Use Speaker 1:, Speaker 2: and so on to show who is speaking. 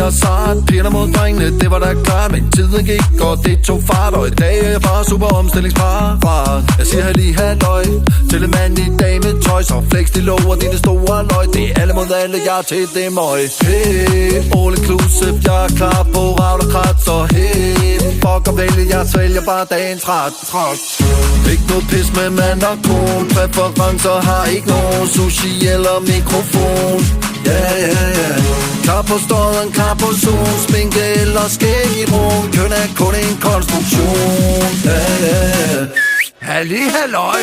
Speaker 1: og sart. Pigerne mod drengene, det var da klart. Men tiden gik, og det tog fart. Og i dag er jeg bare super omstillingsparat. Jeg siger lige halløj til en mand i dag med tøj. Så flex de lover dine store løg. Det er alle mod alle, jeg er til det møg. Hey, all inclusive, jeg er klar på ravl og krat. Så hey, fuck og vælge, jeg svælger bare dagens ret. Ikke noget pis med mand og kon. Præferencer har ikke nogen sushi eller mikrofon. Klar på støden, klar på zoom. Sminke eller skæg i brun. Køn er kun en konstruktion. Halli halløj.